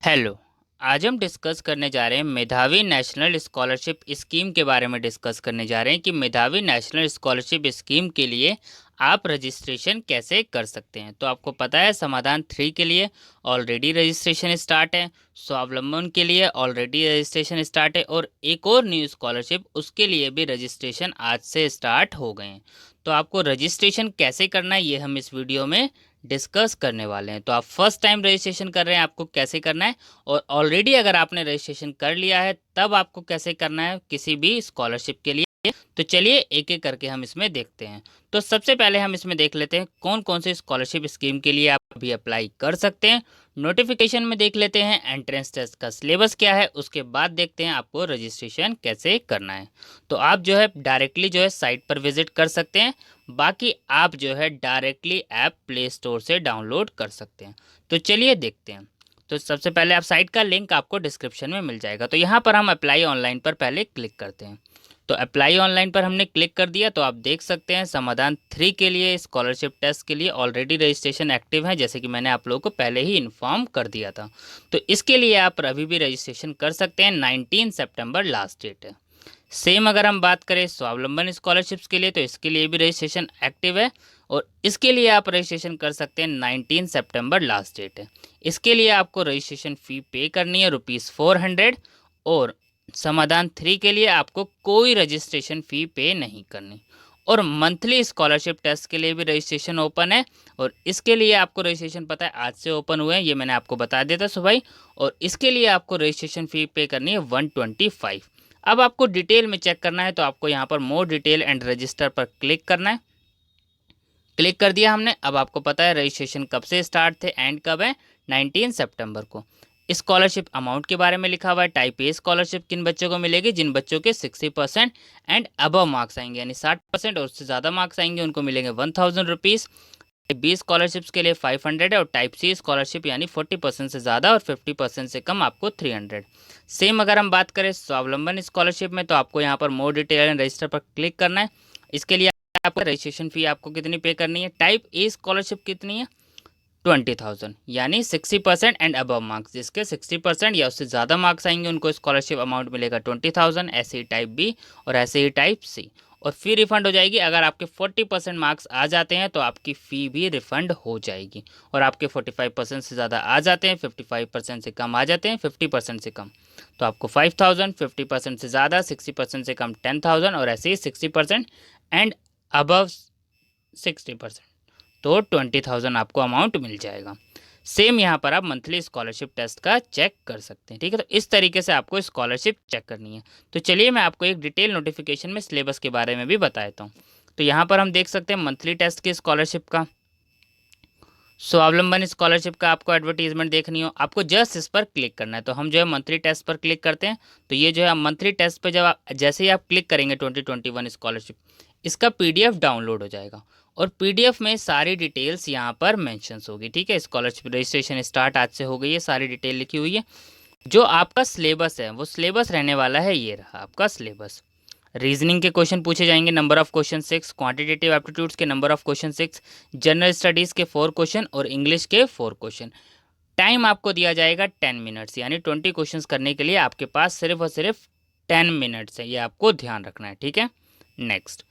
Hello. आज हम discuss करने जा रहे हैं मेधावी नेशनल स्कॉलरशिप स्कीम के बारे में डिस्कस करने जा रहे हैं कि मेधावी नेशनल स्कॉलरशिप स्कीम के लिए आप रजिस्ट्रेशन कैसे कर सकते हैं। तो आपको पता है समाधान 3 के लिए ऑलरेडी रजिस्ट्रेशन स्टार्ट है, स्वावलंबन के लिए ऑलरेडी रजिस्ट्रेशन स्टार्ट है और एक और न्यू स्कॉलरशिप उसके लिए भी रजिस्ट्रेशन आज से स्टार्ट हो गए हैं। तो आपको रजिस्ट्रेशन कैसे करना है ये हम इस वीडियो में डिस्कस करने वाले हैं। तो आप फर्स्ट टाइम रजिस्ट्रेशन कर रहे हैं, आपको कैसे करना है, और ऑलरेडी अगर आपने रजिस्ट्रेशन कर लिया है तब आपको कैसे करना है किसी भी स्कॉलरशिप के लिए। तो चलिए एक एक करके हम इसमें देखते हैं। तो सबसे पहले हम इसमें देख लेते हैं कौन कौन से स्कॉलरशिप स्कीम के लिए आप अभी अप्लाई कर सकते हैं। नोटिफिकेशन में देख लेते हैं एंट्रेंस टेस्ट का सिलेबस क्या है, उसके बाद देखते हैं आपको रजिस्ट्रेशन कैसे करना है। तो आप जो है डायरेक्टली जो है साइट पर विजिट कर सकते हैं, बाकी आप जो है डायरेक्टली ऐप प्ले स्टोर से डाउनलोड कर सकते हैं। तो चलिए देखते हैं। तो सबसे पहले आप साइट का लिंक आपको डिस्क्रिप्शन में मिल जाएगा। तो यहाँ पर हम अप्लाई ऑनलाइन पर पहले क्लिक करते हैं। तो अप्लाई ऑनलाइन पर हमने क्लिक कर दिया तो आप देख सकते हैं समाधान 3 के लिए स्कॉलरशिप टेस्ट के लिए ऑलरेडी रजिस्ट्रेशन एक्टिव है, जैसे कि मैंने आप लोगों को पहले ही इन्फॉर्म कर दिया था। तो इसके लिए आप अभी भी रजिस्ट्रेशन कर सकते हैं। 19 सितंबर लास्ट डेट है। सेम अगर हम बात करें स्वावलंबन स्कॉलरशिप्स के लिए तो इसके लिए भी रजिस्ट्रेशन एक्टिव है और इसके लिए आप रजिस्ट्रेशन कर सकते हैं। 19 सितंबर लास्ट डेट है। इसके लिए आपको रजिस्ट्रेशन फ़ी पे करनी है ₹400 और समाधान 3 के लिए आपको कोई रजिस्ट्रेशन फ़ी पे नहीं करनी। और मंथली स्कॉलरशिप टेस्ट के लिए भी रजिस्ट्रेशन ओपन है और इसके लिए आपको रजिस्ट्रेशन पता है आज से ओपन हुए हैं, ये मैंने आपको बता दिया था सुबह ही। और इसके लिए आपको रजिस्ट्रेशन फ़ी पे करनी है 125। अब आपको डिटेल में चेक करना है तो आपको यहाँ पर मोर डिटेल एंड रजिस्टर पर क्लिक करना है। क्लिक कर दिया हमने। अब आपको पता है रजिस्ट्रेशन कब से स्टार्ट थे एंड कब है, 19 सितंबर को। स्कॉलरशिप अमाउंट के बारे में लिखा हुआ है। टाइप ए स्कॉलरशिप किन बच्चों को मिलेगी, जिन बच्चों के 60% एंड अबव मार्क्स आएंगे, यानी 60% और उससे ज़्यादा मार्क्स आएंगे उनको मिलेंगे 1000 रुपीज़। टाइप बी स्कॉलरशिप्स के लिए 500 है और टाइप सी स्कॉलरशिप यानी 40% से ज़्यादा और 50% से कम आपको 300। सेम अगर हम बात करें स्वावलंबन स्कॉलरशिप में तो आपको यहाँ पर मोर डिटेल एंड रजिस्टर पर क्लिक करना है। इसके लिए आपको रजिस्ट्रेशन फ़ी आपको कितनी पे करनी है। टाइप ए स्कॉलरशिप कितनी है, 20,000 यानी 60% एंड अबव मार्क्स, जिसके 60% या उससे ज़्यादा मार्क्स आएंगे उनको स्कॉलरशिप अमाउंट मिलेगा 20,000। ऐसे ही टाइप बी और ऐसे ही टाइप सी। और फी रिफंड हो जाएगी अगर आपके 40% मार्क्स आ जाते हैं तो आपकी फ़ी भी रिफंड हो जाएगी। और आपके 45% से ज़्यादा आ जाते हैं, 55% से कम आ जाते हैं, 50% से कम तो आपको 5,000, 50% से ज़्यादा 60% से कम 10,000 और ऐसे ही 60% एंड अबव 60% तो 20,000 आपको अमाउंट मिल जाएगा। सेम यहाँ पर आप मंथली स्कॉलरशिप टेस्ट का चेक कर सकते हैं। ठीक है, तो इस तरीके से आपको स्कॉलरशिप चेक करनी है। तो चलिए मैं आपको एक डिटेल नोटिफिकेशन में सिलेबस के बारे में भी बता देता हूँ। तो यहाँ पर हम देख सकते हैं मंथली टेस्ट की स्कॉलरशिप का, स्वावलंबन स्कॉलरशिप का आपको एडवर्टीजमेंट देखनी हो आपको जस्ट इस पर क्लिक करना है। तो हम जो है मंथली टेस्ट पर क्लिक करते हैं। तो ये जो है मंथली टेस्ट पर जब आप जैसे ही आप क्लिक करेंगे 2021 स्कॉलरशिप, इसका पीडीएफ डाउनलोड हो जाएगा और पीडीएफ में सारी डिटेल्स यहाँ पर मेंशंस होगी। ठीक है, स्कॉलरशिप रजिस्ट्रेशन स्टार्ट आज से हो गई है, सारी डिटेल लिखी हुई है। जो आपका सिलेबस है वो सिलेबस रहने वाला है, ये रहा आपका सिलेबस। रीजनिंग के क्वेश्चन पूछे जाएंगे, number of question 6, quantitative aptitudes के number of question 6, general studies के 4 क्वेश्चन और इंग्लिश के 4 क्वेश्चन। टाइम आपको दिया जाएगा 10 मिनट्स, यानी 20 क्वेश्चंस करने के लिए आपके पास सिर्फ और सिर्फ 10 मिनट्स है, ये आपको ध्यान रखना है। ठीक है, नेक्स्ट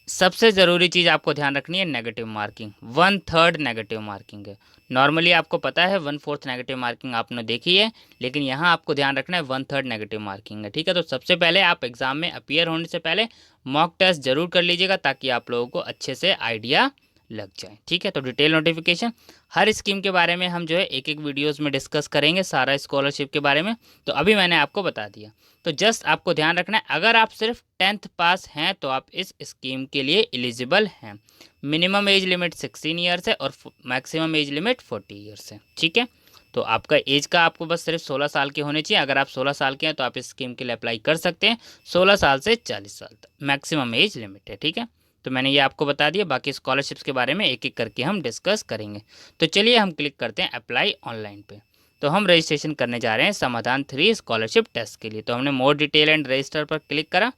सबसे ज़रूरी चीज़ आपको ध्यान रखनी है नेगेटिव मार्किंग, 1/3 नेगेटिव मार्किंग है। नॉर्मली आपको पता है 1/4 नेगेटिव मार्किंग आपने देखी है, लेकिन यहाँ आपको ध्यान रखना है 1/3 नेगेटिव मार्किंग है। ठीक है, तो सबसे पहले आप एग्ज़ाम में अपीयर होने से पहले मॉक टेस्ट जरूर कर लीजिएगा ताकि आप लोगों को अच्छे से आइडिया लग जाए। ठीक है, तो डिटेल नोटिफिकेशन हर स्कीम के बारे में हम जो है एक एक वीडियोस में डिस्कस करेंगे, सारा स्कॉलरशिप के बारे में। तो अभी मैंने आपको बता दिया। तो जस्ट आपको ध्यान रखना है अगर आप सिर्फ 10th पास हैं तो आप इस स्कीम के लिए एलिजिबल हैं। मिनिमम एज लिमिट 16 ईयर्स है और मैक्सिमम एज लिमिट 40 ईयर्स है। ठीक है, तो आपका एज का आपको बस सिर्फ 16 साल के होने चाहिए। अगर आप 16 साल के हैं तो आप इस स्कीम के लिए अप्लाई कर सकते हैं। 16 साल से 40 साल तक मैक्सिमम एज लिमिट है। ठीक है, तो मैंने ये आपको बता दिया, बाकी स्कॉलरशिप्स के बारे में एक एक करके हम डिस्कस करेंगे। तो चलिए हम क्लिक करते हैं अप्लाई ऑनलाइन पे। तो हम रजिस्ट्रेशन करने जा रहे हैं समाधान 3 स्कॉलरशिप टेस्ट के लिए। तो हमने मोर डिटेल एंड रजिस्टर पर क्लिक करा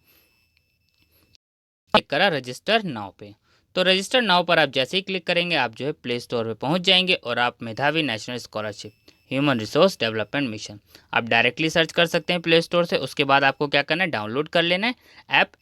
रजिस्टर नाउ पे। तो रजिस्टर नाउ पर आप जैसे ही क्लिक करेंगे आप जो है प्ले स्टोर पे पहुंच जाएंगे और आप मेधावी national scholarship human resource development mission. आप डायरेक्टली सर्च कर सकते हैं प्ले स्टोर से। उसके बाद आपको क्या करना है, डाउनलोड कर लेना है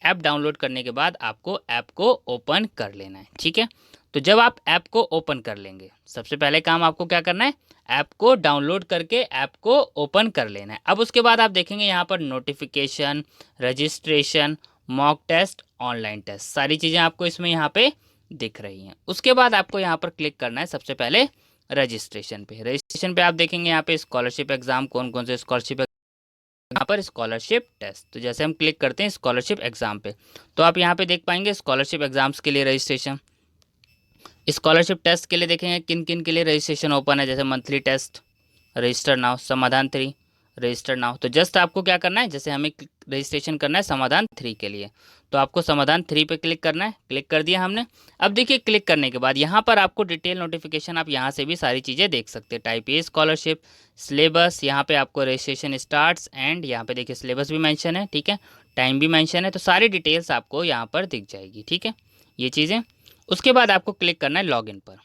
ऐप डाउनलोड करने के बाद आपको ऐप को ओपन कर लेना है, ठीक है। तो जब आप ऐप को ओपन कर लेंगे, सबसे पहले काम आपको क्या करना है, ऐप को डाउनलोड करके ऐप को ओपन कर लेना है। अब उसके बाद आप देखेंगे यहाँ पर notification, registration, mock test, online test, सारी चीज़ें आपको इसमें यहाँ पे दिख रही हैं। उसके बाद आपको यहाँ पर क्लिक करना है सबसे पहले रजिस्ट्रेशन पे आप देखेंगे यहाँ पे स्कॉलरशिप एग्जाम, कौन कौन से स्कॉलरशिप, यहाँ पर स्कॉलरशिप टेस्ट। तो जैसे हम क्लिक करते हैं स्कॉलरशिप एग्जाम पे, तो आप यहाँ पे देख पाएंगे स्कॉलरशिप एग्जाम्स के लिए रजिस्ट्रेशन। स्कॉलरशिप टेस्ट के लिए देखेंगे किन किन के लिए रजिस्ट्रेशन ओपन है, जैसे मंथली टेस्ट, रजिस्टर नाउ, समाधान 3, रजिस्टर नाउ। तो जस्ट आपको क्या करना है, जैसे हमें रजिस्ट्रेशन करना है समाधान 3 के लिए, तो आपको समाधान 3 पे क्लिक करना है। क्लिक कर दिया हमने। अब देखिए क्लिक करने के बाद यहाँ पर आपको डिटेल नोटिफिकेशन, आप यहाँ से भी सारी चीज़ें देख सकते हैं। टाइप ए स्कॉलरशिप, सिलेबस, यहाँ पे आपको रजिस्ट्रेशन स्टार्ट्स एंड, यहाँ पे देखिए सिलेबस भी मेंशन है, ठीक है, टाइम भी मेंशन है। तो सारी डिटेल्स आपको यहाँ पर दिख जाएगी, ठीक है, ये चीज़ें। उसके बाद आपको क्लिक करना है लॉगिन पर।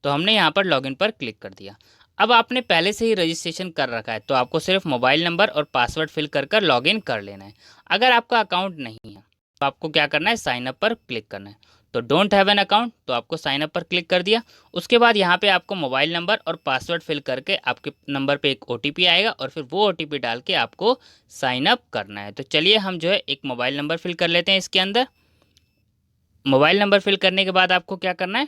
तो हमने यहाँ पर लॉगिन पर क्लिक कर दिया। अब आपने पहले से ही रजिस्ट्रेशन कर रखा है तो आपको सिर्फ मोबाइल नंबर और पासवर्ड फिल कर कर लॉगिन कर लेना है। अगर आपका अकाउंट नहीं है तो आपको क्या करना है, साइन अप पर क्लिक करना है। तो डोंट हैव एन अकाउंट, तो आपको साइन अप पर क्लिक कर दिया। उसके बाद यहाँ पे आपको मोबाइल नंबर और पासवर्ड फिल करके आपके नंबर पे एक ओटीपी आएगा और फिर वो ओटीपी डाल के आपको साइन अप करना है। तो चलिए हम जो है एक मोबाइल नंबर फिल कर लेते हैं इसके अंदर। मोबाइल नंबर फिल करने के बाद आपको क्या करना है,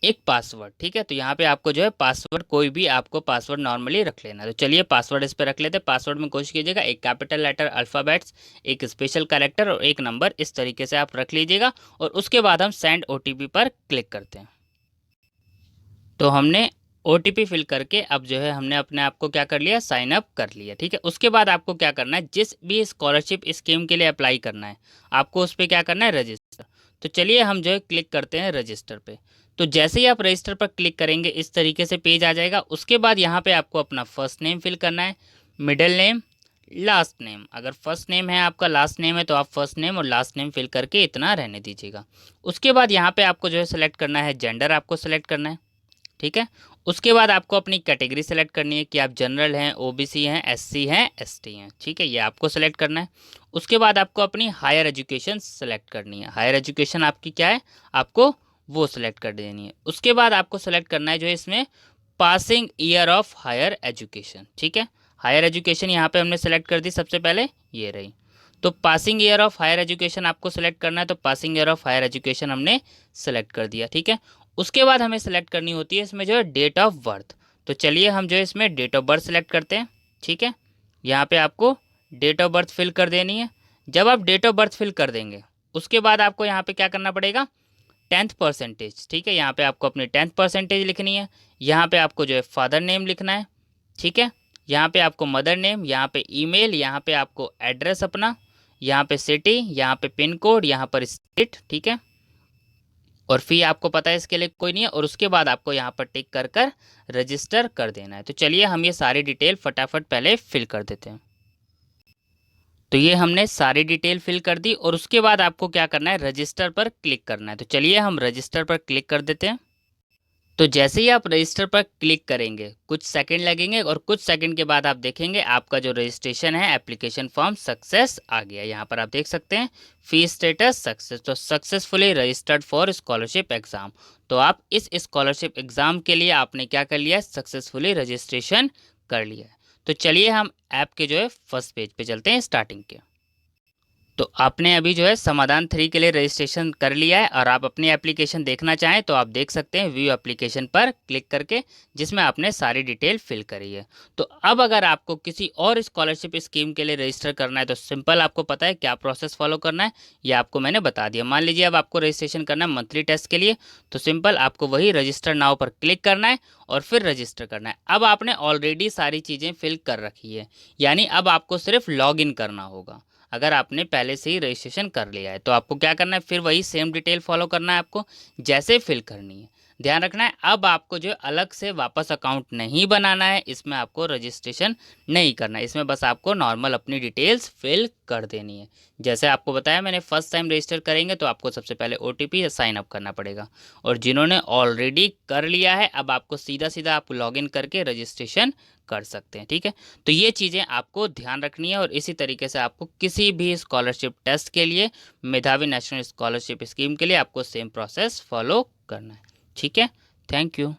एक पासवर्ड, ठीक है। तो यहाँ पे आपको जो है पासवर्ड, कोई भी आपको पासवर्ड नॉर्मली रख लेना। तो चलिए पासवर्ड इस पर रख लेते हैं। पासवर्ड में कोशिश कीजिएगा एक कैपिटल लेटर अल्फ़ाबेट्स, एक स्पेशल कैरेक्टर और एक नंबर, इस तरीके से आप रख लीजिएगा। और उसके बाद हम सेंड ओटीपी पर क्लिक करते हैं। तो हमने ओटीपी फिल करके अब जो है हमने अपने आप को क्या कर लिया, साइन अप कर लिया, ठीक है। उसके बाद आपको क्या करना है, जिस भी स्कॉलरशिप स्कीम के लिए अप्लाई करना है आपको उस पर क्या करना है, रजिस्टर। तो चलिए हम जो है क्लिक करते हैं रजिस्टर पे। तो जैसे ही आप रजिस्टर पर क्लिक करेंगे इस तरीके से पेज आ जाएगा। उसके बाद यहाँ पे आपको अपना फर्स्ट नेम फिल करना है, मिडिल नेम, लास्ट नेम। अगर फर्स्ट नेम है आपका, लास्ट नेम है, तो आप फर्स्ट नेम और लास्ट नेम फिल करके इतना रहने दीजिएगा। उसके बाद यहाँ पे आपको जो है सेलेक्ट करना है, जेंडर आपको सेलेक्ट करना है, ठीक है। उसके बाद आपको अपनी कैटेगरी सेलेक्ट करनी है कि आप जनरल हैं, ओबीसी हैं, एससी हैं, एसटी हैं, ठीक है, ये आपको सेलेक्ट करना है। उसके बाद आपको अपनी हायर एजुकेशन सेलेक्ट करनी है। हायर एजुकेशन आपकी क्या है, आपको वो सिलेक्ट कर देनी है। उसके बाद आपको सेलेक्ट करना है जो है इसमें passing year of higher education, ठीक है। हायर एजुकेशन यहाँ पे हमने सेलेक्ट कर दी सबसे पहले, ये रही। तो passing year of higher education आपको सेलेक्ट करना है। तो passing year of higher education हमने सेलेक्ट कर दिया, ठीक है। उसके बाद हमें सेलेक्ट करनी होती है इसमें जो है डेट ऑफ बर्थ। तो चलिए हम जो है इसमें डेट ऑफ बर्थ सेलेक्ट करते हैं, ठीक है। यहाँ पे आपको डेट ऑफ बर्थ फिल कर देनी है। जब आप डेट ऑफ बर्थ फिल कर देंगे उसके बाद आपको यहाँ पे क्या करना पड़ेगा, 10th परसेंटेज, ठीक है। यहाँ पे आपको अपनी 10th परसेंटेज लिखनी है। यहाँ पे आपको जो है फादर नेम लिखना है, ठीक है। यहाँ पे आपको मदर नेम, यहाँ पे ईमेल, यहाँ पे आपको एड्रेस अपना, यहाँ पे सिटी, यहाँ पे पिन कोड, यहाँ पर स्टेट, ठीक है। और फी आपको पता है इसके लिए कोई नहीं है। और उसके बाद आपको यहाँ पर टिक कर कर रजिस्टर कर देना है। तो चलिए हम ये सारी डिटेल फटाफट पहले फिल कर देते हैं। तो ये हमने सारी डिटेल फिल कर दी और उसके बाद आपको क्या करना है, रजिस्टर पर क्लिक करना है। तो चलिए हम रजिस्टर पर क्लिक कर देते हैं। तो जैसे ही आप रजिस्टर पर क्लिक करेंगे कुछ सेकंड लगेंगे और कुछ सेकंड के बाद आप देखेंगे आपका जो रजिस्ट्रेशन है, एप्लीकेशन फॉर्म सक्सेस आ गया। यहाँ पर आप देख सकते हैं फी स्टेटस सक्सेस, तो successfully registered for scholarship exam. तो आप इस स्कॉलरशिप एग्जाम के लिए आपने क्या कर लिया, सक्सेसफुली रजिस्ट्रेशन कर लिया है। तो चलिए हम ऐप के जो है फर्स्ट पेज पे चलते हैं, स्टार्टिंग के। तो आपने अभी जो है समाधान 3 के लिए रजिस्ट्रेशन कर लिया है और आप अपनी एप्लीकेशन देखना चाहें तो आप देख सकते हैं व्यू एप्लीकेशन पर क्लिक करके, जिसमें आपने सारी डिटेल फिल करी है। तो अब अगर आपको किसी और स्कॉलरशिप स्कीम के लिए रजिस्टर करना है तो सिंपल आपको पता है क्या प्रोसेस फॉलो करना है, ये आपको मैंने बता दिया। मान लीजिए अब आपको रजिस्ट्रेशन करना है मंथली टेस्ट के लिए, तो सिंपल आपको वही रजिस्टर नाउ पर क्लिक करना है और फिर रजिस्टर करना है। अब आपने ऑलरेडी सारी चीज़ें फिल कर रखी है, यानी अब आपको सिर्फ लॉग इन करना होगा। अगर आपने पहले से ही रजिस्ट्रेशन कर लिया है तो आपको क्या करना है, फिर वही सेम डिटेल फॉलो करना है आपको, जैसे फिल करनी है। ध्यान रखना है। अब आपको जो अलग से वापस अकाउंट नहीं बनाना है, इसमें आपको रजिस्ट्रेशन नहीं करना है, इसमें बस आपको नॉर्मल अपनी डिटेल्स फिल कर देनी है। जैसे आपको बताया मैंने, फर्स्ट टाइम रजिस्टर करेंगे तो आपको सबसे पहले OTP या साइन अप करना पड़ेगा, और जिन्होंने ऑलरेडी कर लिया है अब आपको सीधा सीधा आप लॉगिन करके रजिस्ट्रेशन कर सकते हैं। ठीक है, तो ये चीज़ें आपको ध्यान रखनी है, और इसी तरीके से आपको किसी भी स्कॉलरशिप टेस्ट के लिए, मेधावी नेशनल स्कॉलरशिप स्कीम के लिए आपको सेम प्रोसेस फॉलो करना है। ठीक है, थैंक यू।